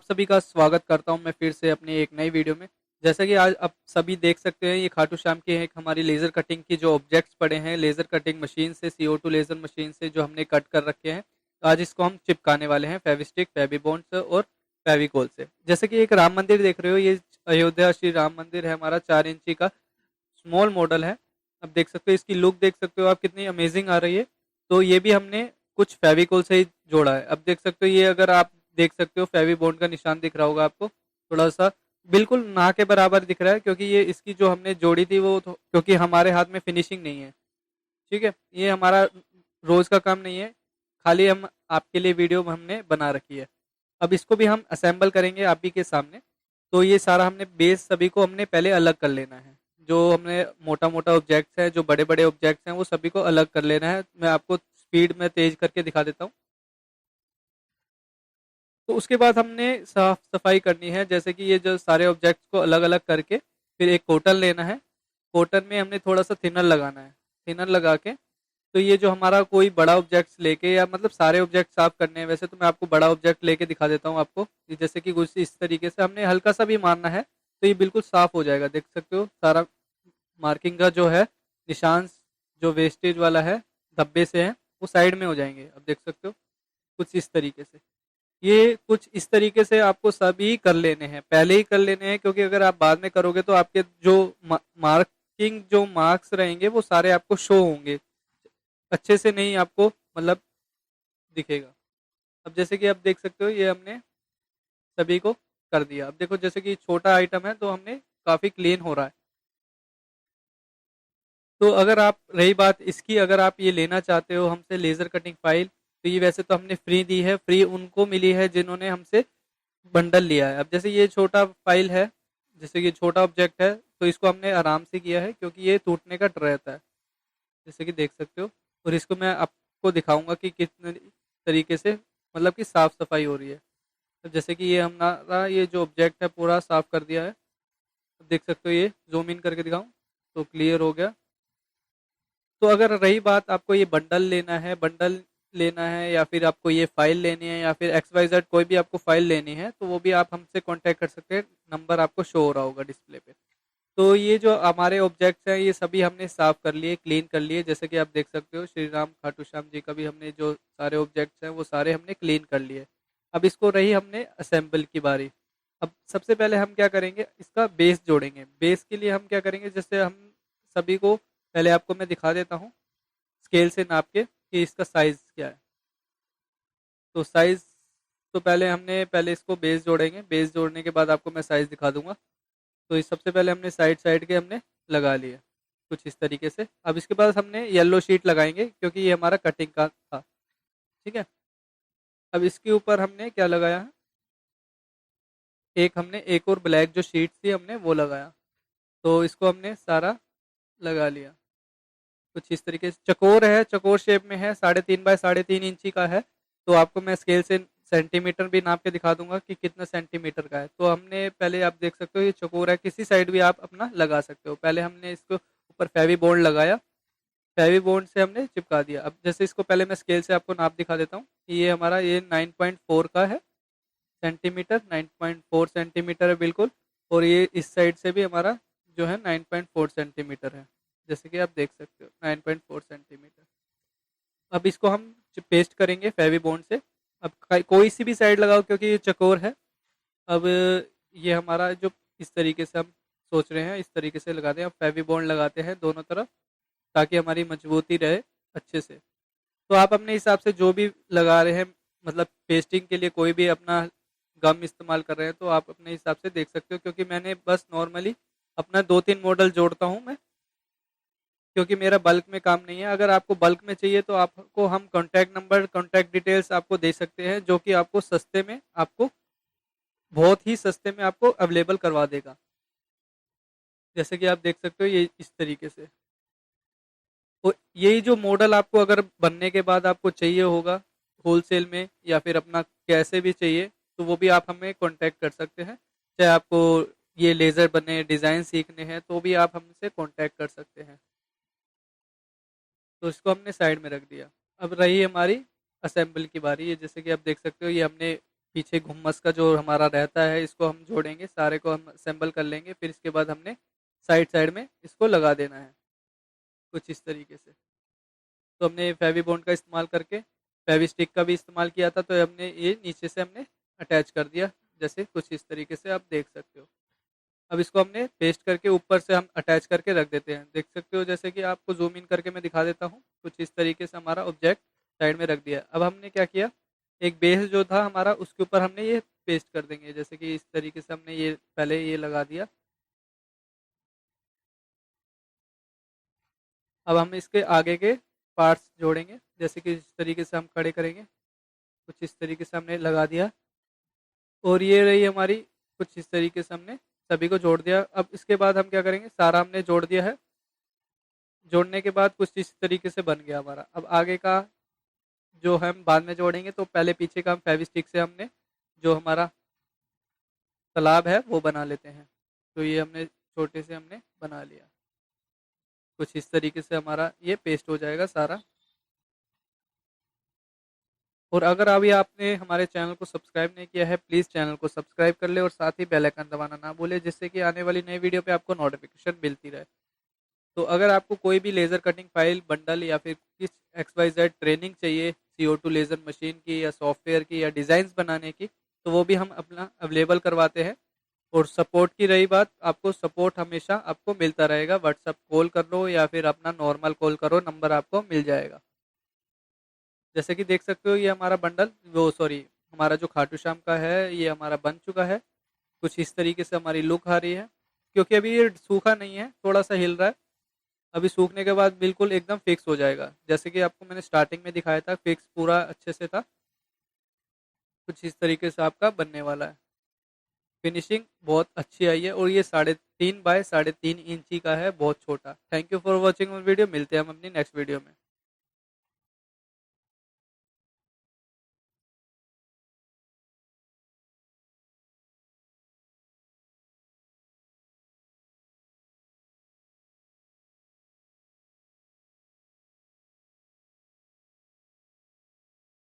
सभी का स्वागत करता हूं मैं फिर से अपनी एक नई वीडियो में। जैसा कि आज आप सभी देख सकते हैं, ये खाटू श्याम की एक हमारी लेज़र कटिंग की जो ऑब्जेक्ट्स पड़े हैं, लेज़र कटिंग मशीन से, CO2 लेज़र मशीन से जो हमने कट कर रखे हैं। तो आज इसको हम चिपकाने वाले हैं फेविस्टिक, फेविबॉन्ड से और फेविकोल से। जैसे कि एक राम मंदिर देख रहे हो, ये अयोध्या श्री राम मंदिर है हमारा, 4 इंची का स्मॉल मॉडल है। अब देख सकते हो, इसकी लुक देख सकते हो आप कितनी अमेजिंग आ रही है। तो ये भी हमने कुछ फेविकोल से ही जोड़ा है। अब देख सकते हो, ये अगर आप देख सकते हो फेवी बॉन्ड का निशान दिख रहा होगा आपको, थोड़ा सा बिल्कुल ना के बराबर दिख रहा है, क्योंकि ये इसकी जो हमने जोड़ी थी वो क्योंकि हमारे हाथ में फिनिशिंग नहीं है। ठीक है, ये हमारा रोज का काम नहीं है, खाली हम आपके लिए वीडियो हमने बना रखी है। अब इसको भी हम असेंबल करेंगे आप ही के सामने। तो ये सारा हमने बेस सभी को हमने पहले अलग कर लेना है। जो हमने मोटा मोटा ऑब्जेक्ट्स हैं, जो बड़े बड़े ऑब्जेक्ट्स हैं, वो सभी को अलग कर लेना है। मैं आपको स्पीड में तेज करके दिखा देता हूँ। तो उसके बाद हमने साफ सफाई करनी है। जैसे कि ये जो सारे ऑब्जेक्ट्स को अलग अलग करके फिर एक कॉटन लेना है। कॉटन में हमने थोड़ा सा थिनर लगाना है। थिनर लगा के तो ये जो हमारा कोई बड़ा ऑब्जेक्ट्स लेके, या मतलब सारे ऑब्जेक्ट साफ करने हैं, वैसे तो मैं आपको बड़ा ऑब्जेक्ट लेके दिखा देता हूँ आपको। ये जैसे कि कुछ इस तरीके से हमने हल्का सा भी मारना है तो ये बिल्कुल साफ हो जाएगा। देख सकते हो सारा मार्किंग का जो है निशान, जो वेस्टेज वाला है धब्बे से है, वो साइड में हो जाएंगे। अब देख सकते हो कुछ इस तरीके से। ये कुछ इस तरीके से आपको सभी कर लेने हैं, पहले ही कर लेने हैं, क्योंकि अगर आप बाद में करोगे तो आपके जो मार्किंग जो मार्क्स रहेंगे वो सारे आपको शो होंगे, अच्छे से नहीं आपको मतलब दिखेगा। अब जैसे कि आप देख सकते हो, ये हमने सभी को कर दिया। अब देखो, जैसे कि छोटा आइटम है तो हमने काफी क्लीन हो रहा है। तो अगर आप रही बात इसकी, अगर आप ये लेना चाहते हो हमसे लेजर कटिंग फाइल, तो ये वैसे तो हमने फ्री दी है। फ्री उनको मिली है जिन्होंने हमसे बंडल लिया है। अब जैसे ये छोटा फाइल है, जैसे ये छोटा ऑब्जेक्ट है, तो इसको हमने आराम से किया है क्योंकि ये टूटने का डर रहता है, जैसे कि देख सकते हो। और इसको मैं आपको दिखाऊंगा कि कितने तरीके से मतलब कि साफ सफाई हो रही है। तो जैसे कि ये हमारा ये जो ऑब्जेक्ट है पूरा साफ कर दिया है। अब देख सकते हो, ये जूम इन करके दिखाऊं तो क्लियर हो गया। तो अगर रही बात आपको ये बंडल लेना है, बंडल लेना है, या फिर आपको ये फाइल लेनी है, या फिर XYZ कोई भी आपको फाइल लेनी है, तो वो भी आप हमसे कांटेक्ट कर सकते हैं। नंबर आपको शो हो रहा होगा डिस्प्ले पे। तो ये जो हमारे ऑब्जेक्ट्स हैं, ये सभी हमने साफ कर लिए, क्लीन कर लिए। जैसे कि आप देख सकते हो, श्री राम खाटू श्याम जी का भी हमने जो सारे ऑब्जेक्ट्स हैं वो सारे हमने क्लीन कर लिए। अब इसको रही हमने असेंबल की बारी। अब सबसे पहले हम क्या करेंगे, इसका बेस जोड़ेंगे। बेस के लिए हम क्या करेंगे, जैसे हम सभी को पहले आपको मैं दिखा देता हूँ स्केल से नाप के कि इसका साइज क्या है। तो साइज, तो पहले इसको बेस जोड़ेंगे। बेस जोड़ने के बाद आपको मैं साइज दिखा दूंगा। तो इस सबसे पहले हमने साइड साइड के हमने लगा लिए कुछ इस तरीके से। अब इसके बाद हमने येलो शीट लगाएंगे क्योंकि ये हमारा कटिंग का था। ठीक है, अब इसके ऊपर हमने क्या लगाया है, हमने एक और ब्लैक जो शीट थी हमने वो लगाया। तो इसको हमने सारा लगा लिया कुछ इस तरीके से। चकोर है, चकोर शेप में है, 3.5 बाय 3.5 इंची का है। तो आपको मैं स्केल से सेंटीमीटर भी नाप के दिखा दूंगा कि कितना सेंटीमीटर का है। तो हमने पहले, आप देख सकते हो ये चकोर है, किसी साइड भी आप अपना लगा सकते हो। पहले हमने इसको ऊपर फेवी बॉन्ड लगाया, फेवी बॉन्ड से हमने चिपका दिया। अब जैसे इसको पहले मैं स्केल से आपको नाप दिखा देता हूँ कि ये हमारा ये 9.4 का है सेंटीमीटर, 9.4 सेंटीमीटर है बिल्कुल। और ये इस साइड से भी हमारा जो है 9.4 सेंटीमीटर है, जैसे कि आप देख सकते हो 9.4 सेंटीमीटर। अब इसको हम पेस्ट करेंगे फेवी बॉन्ड से। अब कोई सी भी साइड लगाओ क्योंकि ये चकोर है। अब ये हमारा जो इस तरीके से हम सोच रहे हैं, इस तरीके से लगाते हैं। अब फेवी बॉन्ड लगाते हैं दोनों तरफ ताकि हमारी मजबूती रहे अच्छे से। तो आप अपने हिसाब से जो भी लगा रहे हैं, मतलब पेस्टिंग के लिए कोई भी अपना गम इस्तेमाल कर रहे हैं, तो आप अपने हिसाब से देख सकते हो। क्योंकि मैंने बस नॉर्मली अपना 2-3 मॉडल जोड़ता हूँ मैं, क्योंकि मेरा बल्क में काम नहीं है। अगर आपको बल्क में चाहिए तो आपको हम कॉन्टैक्ट नंबर, कॉन्टैक्ट डिटेल्स आपको दे सकते हैं, जो कि आपको सस्ते में, आपको बहुत ही सस्ते में आपको अवेलेबल करवा देगा। जैसे कि आप देख सकते हो ये इस तरीके से। तो यही जो मॉडल आपको अगर बनने के बाद आपको चाहिए होगा होलसेल में, या फिर अपना कैसे भी चाहिए, तो वो भी आप हमें कांटेक्ट कर सकते हैं। चाहे आपको ये लेज़र बने, डिज़ाइन सीखने हैं, तो भी आप हमसे कांटेक्ट कर सकते हैं। तो इसको हमने साइड में रख दिया। अब रही हमारी असेंबल की बारी। ये जैसे कि आप देख सकते हो, ये हमने पीछे घुम्मस का जो हमारा रहता है, इसको हम जोड़ेंगे, सारे को हम असेंबल कर लेंगे। फिर इसके बाद हमने साइड साइड में इसको लगा देना है कुछ इस तरीके से। तो हमने फेवी बॉन्ड का इस्तेमाल करके फेवी स्टिक का भी इस्तेमाल किया था, तो हमने ये नीचे से हमने अटैच कर दिया, जैसे कुछ इस तरीके से आप देख सकते हो। अब इसको हमने पेस्ट करके ऊपर से हम अटैच करके रख देते हैं, देख सकते हो। जैसे कि आपको जूम इन करके मैं दिखा देता हूँ, कुछ इस तरीके से हमारा ऑब्जेक्ट साइड में रख दिया। अब हमने क्या किया, एक बेस जो था हमारा उसके ऊपर हमने ये पेस्ट कर देंगे, जैसे कि इस तरीके से हमने ये पहले ये लगा दिया। अब हम इसके आगे के पार्ट्स जोड़ेंगे, जैसे कि इस तरीके से हम खड़े करेंगे, कुछ इस तरीके से हमने लगा दिया। और ये रही हमारी, कुछ इस तरीके से हमने सभी को जोड़ दिया। अब इसके बाद हम क्या करेंगे, सारा हमने जोड़ दिया है। जोड़ने के बाद कुछ इस तरीके से बन गया हमारा। अब आगे का जो हम बाद में जोड़ेंगे, तो पहले पीछे का हम फेविस्टिक से हमने जो हमारा तालाब है वो बना लेते हैं। तो ये हमने छोटे से हमने बना लिया, कुछ इस तरीके से हमारा ये पेस्ट हो जाएगा सारा। और अगर अभी आपने हमारे चैनल को सब्सक्राइब नहीं किया है, प्लीज़ चैनल को सब्सक्राइब कर ले और साथ ही बेल आइकन दबाना ना भूले, जिससे कि आने वाली नई वीडियो पे आपको नोटिफिकेशन मिलती रहे। तो अगर आपको कोई भी लेज़र कटिंग फाइल बंडल या फिर किस XYZ ट्रेनिंग चाहिए, CO2 लेज़र मशीन की या सॉफ्टवेयर की या डिज़ाइंस बनाने की, तो वो भी हम अपना अवेलेबल करवाते हैं। और सपोर्ट की रही बात, आपको सपोर्ट हमेशा आपको मिलता रहेगा। व्हाट्सअप कॉल कर लो या फिर अपना नॉर्मल कॉल करो, नंबर आपको मिल जाएगा। जैसे कि देख सकते हो, ये हमारा बंडल, वो सॉरी, हमारा जो खाटू श्याम का है ये हमारा बन चुका है। कुछ इस तरीके से हमारी लुक आ रही है, क्योंकि अभी ये सूखा नहीं है, थोड़ा सा हिल रहा है। अभी सूखने के बाद बिल्कुल एकदम फिक्स हो जाएगा, जैसे कि आपको मैंने स्टार्टिंग में दिखाया था, फिक्स पूरा अच्छे से था। कुछ इस तरीके से आपका बनने वाला है। फिनिशिंग बहुत अच्छी आई है, और ये 3.5 बाय 3.5 इंची का है, बहुत छोटा। Thank you for watching video, मिलते हैं हम अपनी नेक्स्ट वीडियो में।